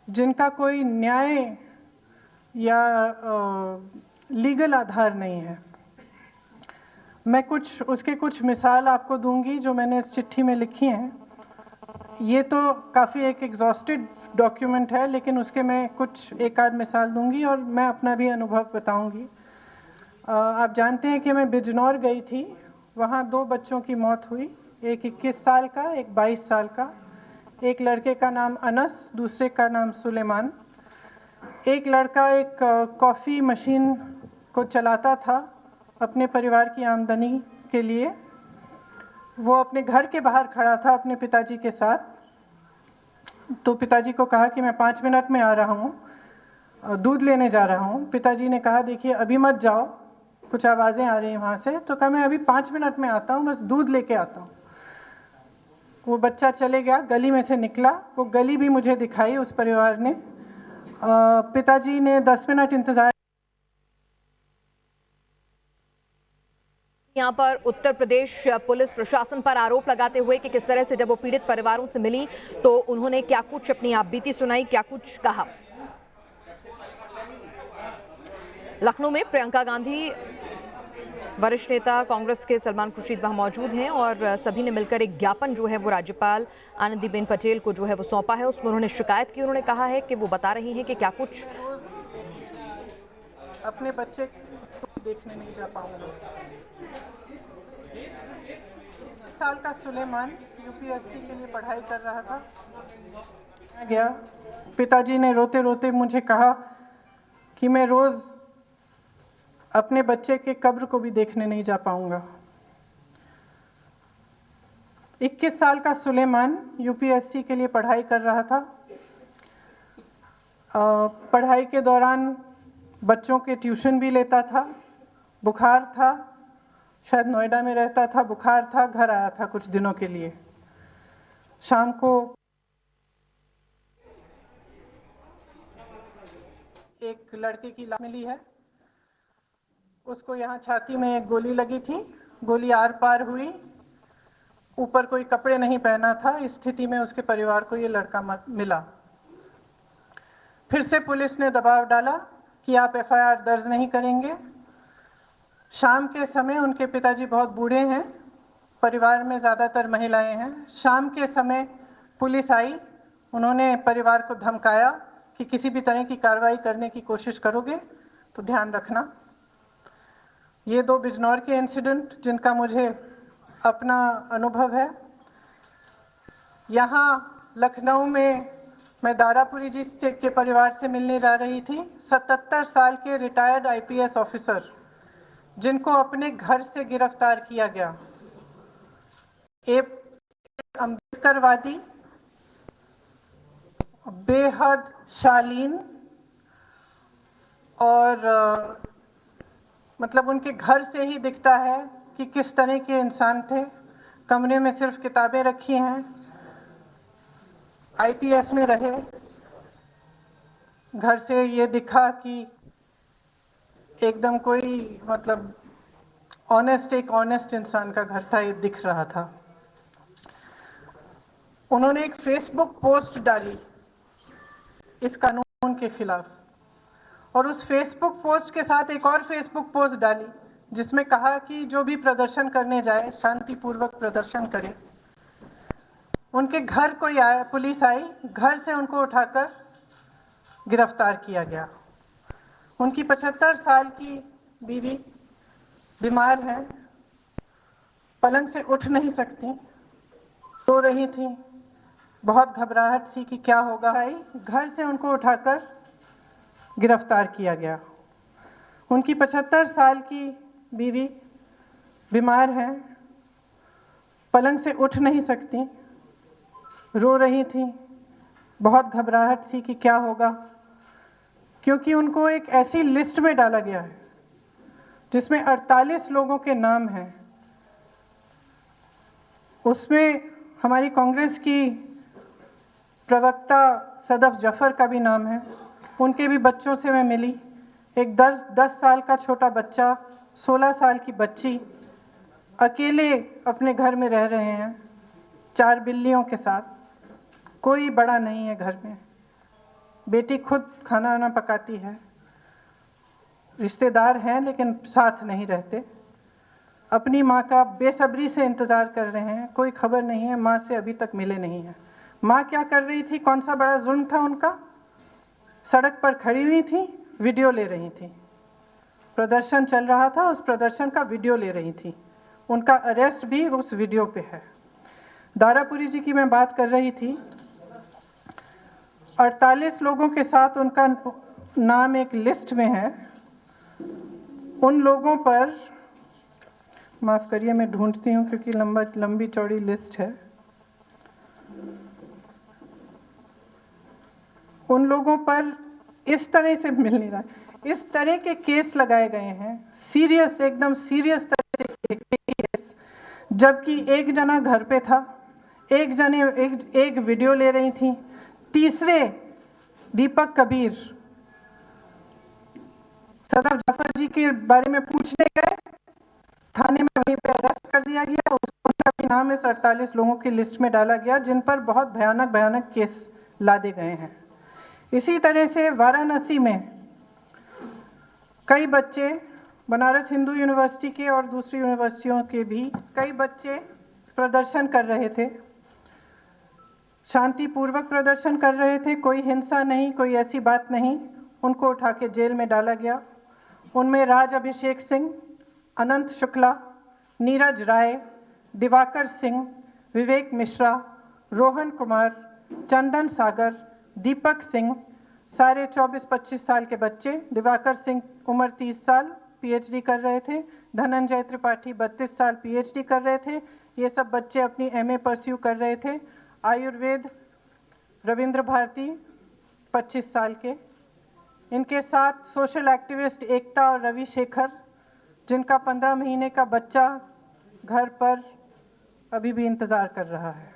जिनका कोई न्याय या लीगल आधार नहीं है। मैं कुछ मिसाल आपको दूंगी जो मैंने इस चिट्ठी में लिखी हैं। ये तो काफ़ी एक एग्जॉस्टेड डॉक्यूमेंट है, लेकिन उसके मैं कुछ एक आध मिसाल दूंगी और मैं अपना भी अनुभव बताऊंगी। आप जानते हैं कि मैं बिजनौर गई थी, वहाँ 2 बच्चों की मौत हुई, एक 21 साल का, एक 22 साल का। एक लड़के का नाम अनस, दूसरे का नाम सुलेमान। एक लड़का एक कॉफ़ी मशीन को चलाता था अपने परिवार की आमदनी के लिए। वो अपने घर के बाहर खड़ा था अपने पिताजी के साथ, तो पिताजी को कहा कि मैं 5 मिनट में आ रहा हूँ, दूध लेने जा रहा हूँ। पिताजी ने कहा देखिए अभी मत जाओ, कुछ आवाज़ें आ रही हैं वहाँ से। तो कहा मैं अभी 5 मिनट में आता हूँ, बस दूध लेके आता हूँ। वो बच्चा चले गया, गली में से निकला, वो गली भी मुझे दिखाई उस परिवार ने। पिताजी ने 10 मिनट इंतज़ार। यहाँ पर उत्तर प्रदेश पुलिस प्रशासन पर आरोप लगाते हुए कि किस तरह से जब वो पीड़ित परिवारों से मिली तो उन्होंने क्या कुछ अपनी आपबीती सुनाई, क्या कुछ कहा। लखनऊ में प्रियंका गांधी, वरिष्ठ नेता कांग्रेस के सलमान खुर्शीद वहां मौजूद हैं और सभी ने मिलकर एक ज्ञापन जो है वो राज्यपाल आनंदीबेन पटेल को जो है वो सौंपा है। उसमें उन्होंने शिकायत की, उन्होंने कहा है कि वो बता रही हैं कि क्या कुछ अपने बच्चे को देखने नहीं जा पाऊंगा। 21 साल का सुलेमान यूपीएससी के लिए पढ़ाई कर रहा था, गया। पिताजी ने रोते रोते मुझे कहा कि मैं रोज अपने बच्चे के कब्र को भी देखने नहीं जा पाऊंगा। 21 साल का सुलेमान यूपीएससी के लिए पढ़ाई कर रहा था। पढ़ाई के दौरान बच्चों के ट्यूशन भी लेता था। बुखार था, शायद नोएडा में रहता था, बुखार था, घर आया था कुछ दिनों के लिए। शाम को एक लड़के की लाश मिली है, उसको यहाँ छाती में एक गोली लगी थी, गोली आर पार हुई, ऊपर कोई कपड़े नहीं पहना था। इस स्थिति में उसके परिवार को ये लड़का मिला। फिर से पुलिस ने दबाव डाला कि आप एफआईआर दर्ज नहीं करेंगे। शाम के समय, उनके पिताजी बहुत बूढ़े हैं, परिवार में ज़्यादातर महिलाएं हैं। शाम के समय पुलिस आई, उन्होंने परिवार को धमकाया कि किसी भी तरह की कार्रवाई करने की कोशिश करोगे तो ध्यान रखना। ये 2 बिजनौर के इंसिडेंट जिनका मुझे अपना अनुभव है। यहाँ लखनऊ में मैं दारापुरी जी के परिवार से मिलने जा रही थी। 77 साल के रिटायर्ड आईपीएस ऑफिसर जिनको अपने घर से गिरफ्तार किया गया। एक अम्बेडकरवादी, बेहद शालीन और मतलब उनके घर से ही दिखता है कि किस तरह के इंसान थे। कमरे में सिर्फ किताबें रखी हैं, आईपीएस में रहे। घर से ये दिखा कि एकदम कोई मतलब एक ऑनेस्ट इंसान का घर था, ये दिख रहा था। उन्होंने एक फेसबुक पोस्ट डाली इस कानून के खिलाफ, और उस फेसबुक पोस्ट के साथ एक और फेसबुक पोस्ट डाली जिसमें कहा कि जो भी प्रदर्शन करने जाए शांतिपूर्वक प्रदर्शन करे। उनके घर कोई आया, पुलिस आई, घर से उनको उठाकर गिरफ्तार किया गया। उनकी 75 साल की बीवी बीमार है, पलंग से उठ नहीं सकती, सो रही थी, बहुत घबराहट थी कि क्या होगा। घर से उनको उठाकर गिरफ्तार किया गया। उनकी 75 साल की बीवी बीमार है, पलंग से उठ नहीं सकती, रो रही थी, बहुत घबराहट थी कि क्या होगा, क्योंकि उनको एक ऐसी लिस्ट में डाला गया है जिसमें 48 लोगों के नाम हैं। उसमें हमारी कांग्रेस की प्रवक्ता सदफ जफर का भी नाम है। उनके भी बच्चों से मैं मिली। एक 10 साल का छोटा बच्चा, 16 साल की बच्ची अकेले अपने घर में रह रहे हैं 4 बिल्लियों के साथ, कोई बड़ा नहीं है घर में। बेटी खुद खाना वाना पकाती है, रिश्तेदार हैं लेकिन साथ नहीं रहते, अपनी माँ का बेसब्री से इंतज़ार कर रहे हैं, कोई खबर नहीं है, माँ से अभी तक मिले नहीं हैं। माँ क्या कर रही थी, कौन सा बड़ा जुल्म था उनका? सड़क पर खड़ी हुई थी, वीडियो ले रही थी, प्रदर्शन चल रहा था, उस प्रदर्शन का वीडियो ले रही थी, उनका अरेस्ट भी उस वीडियो पे है। दारापुरी जी की मैं बात कर रही थी, 48 लोगों के साथ उनका नाम एक लिस्ट में है। उन लोगों पर, माफ़ करिए मैं ढूंढती हूँ क्योंकि लंबी चौड़ी लिस्ट है। उन लोगों पर इस तरह से मिल नहीं रहा, इस तरह के केस लगाए गए हैं, सीरियस, एकदम सीरियस तरह से केस, जबकि एक जना घर पे था, एक वीडियो ले रही थी, तीसरे दीपक कबीर सदर जाफर जी के बारे में पूछने गए, थाने में वहीं पे अरेस्ट कर दिया गया, उसका भी नाम इस 48 लोगों की लिस्ट में डाला गया जिन पर बहुत भयानक केस लादे गए हैं। इसी तरह से वाराणसी में कई बच्चे, बनारस हिंदू यूनिवर्सिटी के और दूसरी यूनिवर्सिटियों के भी कई बच्चे प्रदर्शन कर रहे थे, शांतिपूर्वक प्रदर्शन कर रहे थे, कोई हिंसा नहीं, कोई ऐसी बात नहीं, उनको उठा के जेल में डाला गया। उनमें राज अभिषेक सिंह, अनंत शुक्ला, नीरज राय, दिवाकर सिंह, विवेक मिश्रा, रोहन कुमार, चंदन सागर, दीपक सिंह, सारे 24-25 साल के बच्चे। दिवाकर सिंह उम्र 30 साल, पीएचडी कर रहे थे। धनंजय त्रिपाठी 32 साल, पीएचडी कर रहे थे। ये सब बच्चे अपनी एमए परस्यू कर रहे थे। आयुर्वेद रविंद्र भारती 25 साल के। इनके साथ सोशल एक्टिविस्ट एकता और रवि शेखर, जिनका 15 महीने का बच्चा घर पर अभी भी इंतज़ार कर रहा है।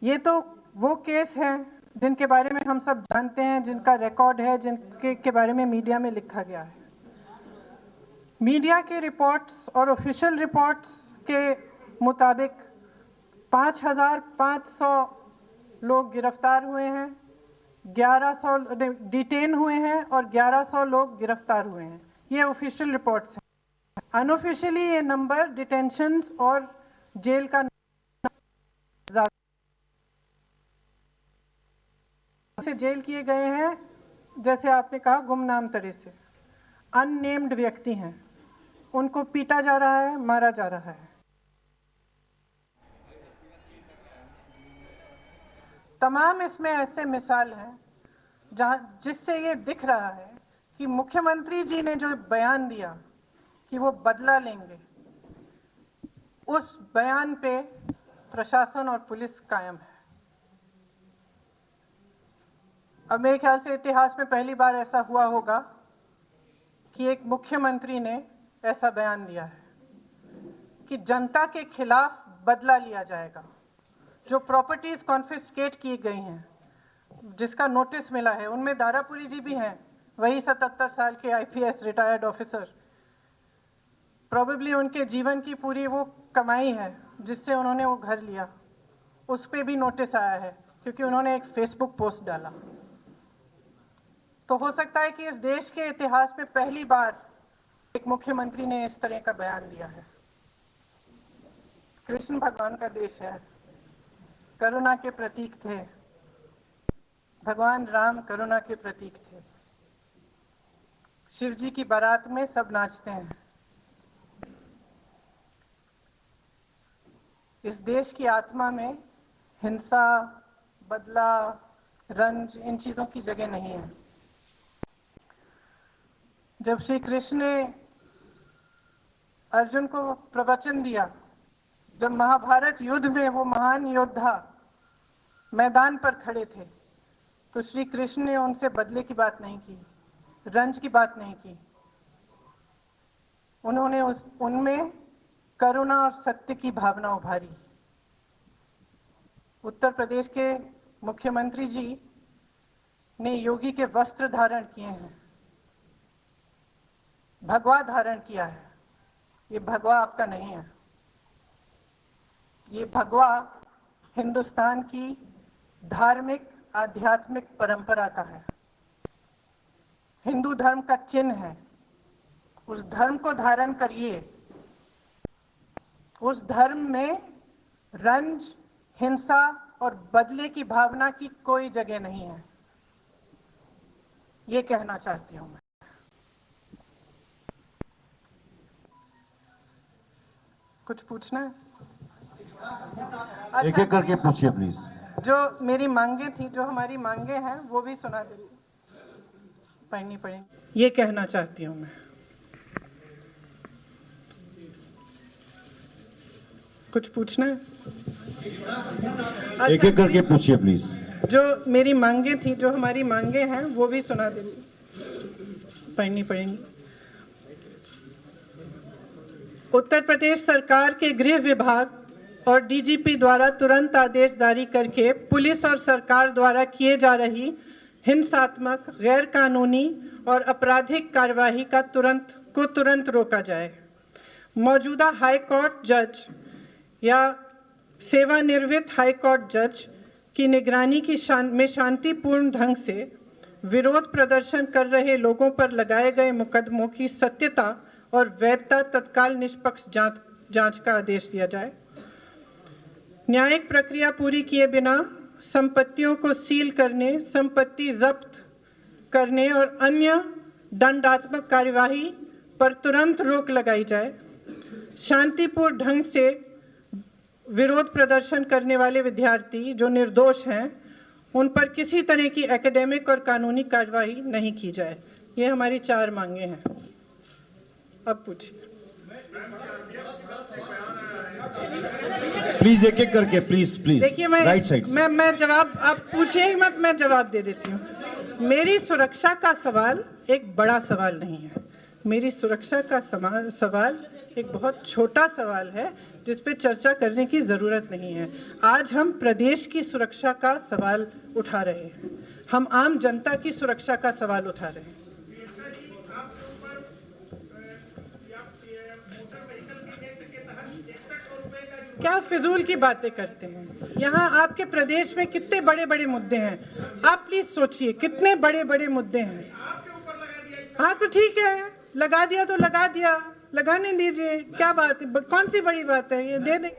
ये तो वो केस हैं जिनके बारे में हम सब जानते हैं, जिनका रिकॉर्ड है, जिनके के बारे में मीडिया में लिखा गया है। मीडिया के रिपोर्ट्स और ऑफिशियल रिपोर्ट्स के मुताबिक 5,500 लोग गिरफ्तार हुए हैं, 1100 डिटेन हुए हैं और 1100 लोग गिरफ्तार हुए हैं। ये ऑफिशियल रिपोर्ट्स हैं। अनऑफिशियली ये नंबर डिटेंशंस और जेल का से जेल किए गए हैं, जैसे आपने कहा गुमनाम तरह से, अननेम्ड व्यक्ति हैं, उनको पीटा जा रहा है, मारा जा रहा है। तमाम इसमें ऐसे मिसाल हैं जहाँ जिससे ये दिख रहा है कि मुख्यमंत्री जी ने जो बयान दिया कि वो बदला लेंगे, उस बयान पे प्रशासन और पुलिस कायम है। अब मेरे ख्याल से इतिहास में पहली बार ऐसा हुआ होगा कि एक मुख्यमंत्री ने ऐसा बयान दिया है कि जनता के खिलाफ बदला लिया जाएगा। जो प्रॉपर्टीज कॉन्फिस्केट की गई हैं, जिसका नोटिस मिला है, उनमें दारापुरी जी भी हैं, वही 77 साल के आईपीएस रिटायर्ड ऑफिसर। प्रोबेबली उनके जीवन की पूरी वो कमाई है जिससे उन्होंने वो घर लिया, उस पर भी नोटिस आया है क्योंकि उन्होंने एक फेसबुक पोस्ट डाला। तो हो सकता है कि इस देश के इतिहास में पहली बार एक मुख्यमंत्री ने इस तरह का बयान दिया है। कृष्ण भगवान का देश है, करुणा के प्रतीक थे, भगवान राम करुणा के प्रतीक थे। शिव जी की बारात में सब नाचते हैं। इस देश की आत्मा में हिंसा, बदला, रंज, इन चीजों की जगह नहीं है। जब श्री कृष्ण ने अर्जुन को प्रवचन दिया, जब महाभारत युद्ध में वो महान योद्धा मैदान पर खड़े थे, तो श्री कृष्ण ने उनसे बदले की बात नहीं की, रंज की बात नहीं की। उन्होंने उनमें करुणा और सत्य की भावना उभारी। उत्तर प्रदेश के मुख्यमंत्री जी ने योगी के वस्त्र धारण किए हैं, भगवा धारण किया है। ये भगवा आपका नहीं है, ये भगवा हिंदुस्तान की धार्मिक आध्यात्मिक परंपरा का है, हिंदू धर्म का चिन्ह है। उस धर्म को धारण करिए। उस धर्म में रंज, हिंसा और बदले की भावना की कोई जगह नहीं है, ये कहना चाहती हूं मैं। कुछ पूछना है? एक एक करके पूछिए प्लीज। जो मेरी मांगे थी, जो हमारी मांगे हैं, वो भी सुना दीजिए, पढ़नी पड़ेगी, ये कहना चाहती हूं मैं। कुछ पूछना है? एक एक करके पूछिए प्लीज। जो मेरी मांगे थी, जो हमारी मांगे हैं, वो भी सुना दीजिए, पढ़नी पड़ेगी। उत्तर प्रदेश सरकार के गृह विभाग और डीजीपी द्वारा तुरंत आदेश जारी करके पुलिस और सरकार द्वारा किए जा रही हिंसात्मक, गैर कानूनी और आपराधिक कार्यवाही का तुरंत रोका जाए। मौजूदा हाई कोर्ट जज या सेवानिवृत्त हाई कोर्ट जज की निगरानी में शांतिपूर्ण ढंग से विरोध प्रदर्शन कर रहे लोगों पर लगाए गए मुकदमों की सत्यता और वैधता तत्काल निष्पक्ष जांच का आदेश दिया जाए। न्यायिक प्रक्रिया पूरी किए बिना संपत्तियों को सील करने, संपत्ति जब्त करने और अन्य दंडात्मक कार्यवाही पर तुरंत रोक लगाई जाए। शांतिपूर्ण ढंग से विरोध प्रदर्शन करने वाले विद्यार्थी जो निर्दोष हैं, उन पर किसी तरह की एकेडमिक और कानूनी कार्रवाई नहीं की जाए। ये हमारी 4 मांगे हैं। अब पूछिए प्लीज, एक एक करके प्लीज। देखिए, राइट साइड मैं जवाब, आप पूछिए ही मत, मैं जवाब दे देती हूँ। मेरी सुरक्षा का सवाल एक बड़ा सवाल नहीं है। मेरी सुरक्षा का सवाल एक बहुत छोटा सवाल है, जिस पे चर्चा करने की जरूरत नहीं है। आज हम प्रदेश की सुरक्षा का सवाल उठा रहे हैं, हम आम जनता की सुरक्षा का सवाल उठा रहे हैं। क्या फिजूल की बातें करते हैं? यहाँ आपके प्रदेश में कितने बड़े बड़े मुद्दे हैं, आप प्लीज सोचिए, कितने बड़े बड़े मुद्दे हैं। हाँ तो ठीक है, लगा दिया तो लगा दिया, लगाने दीजिए, क्या बात है, कौन सी बड़ी बात है, ये दे दें।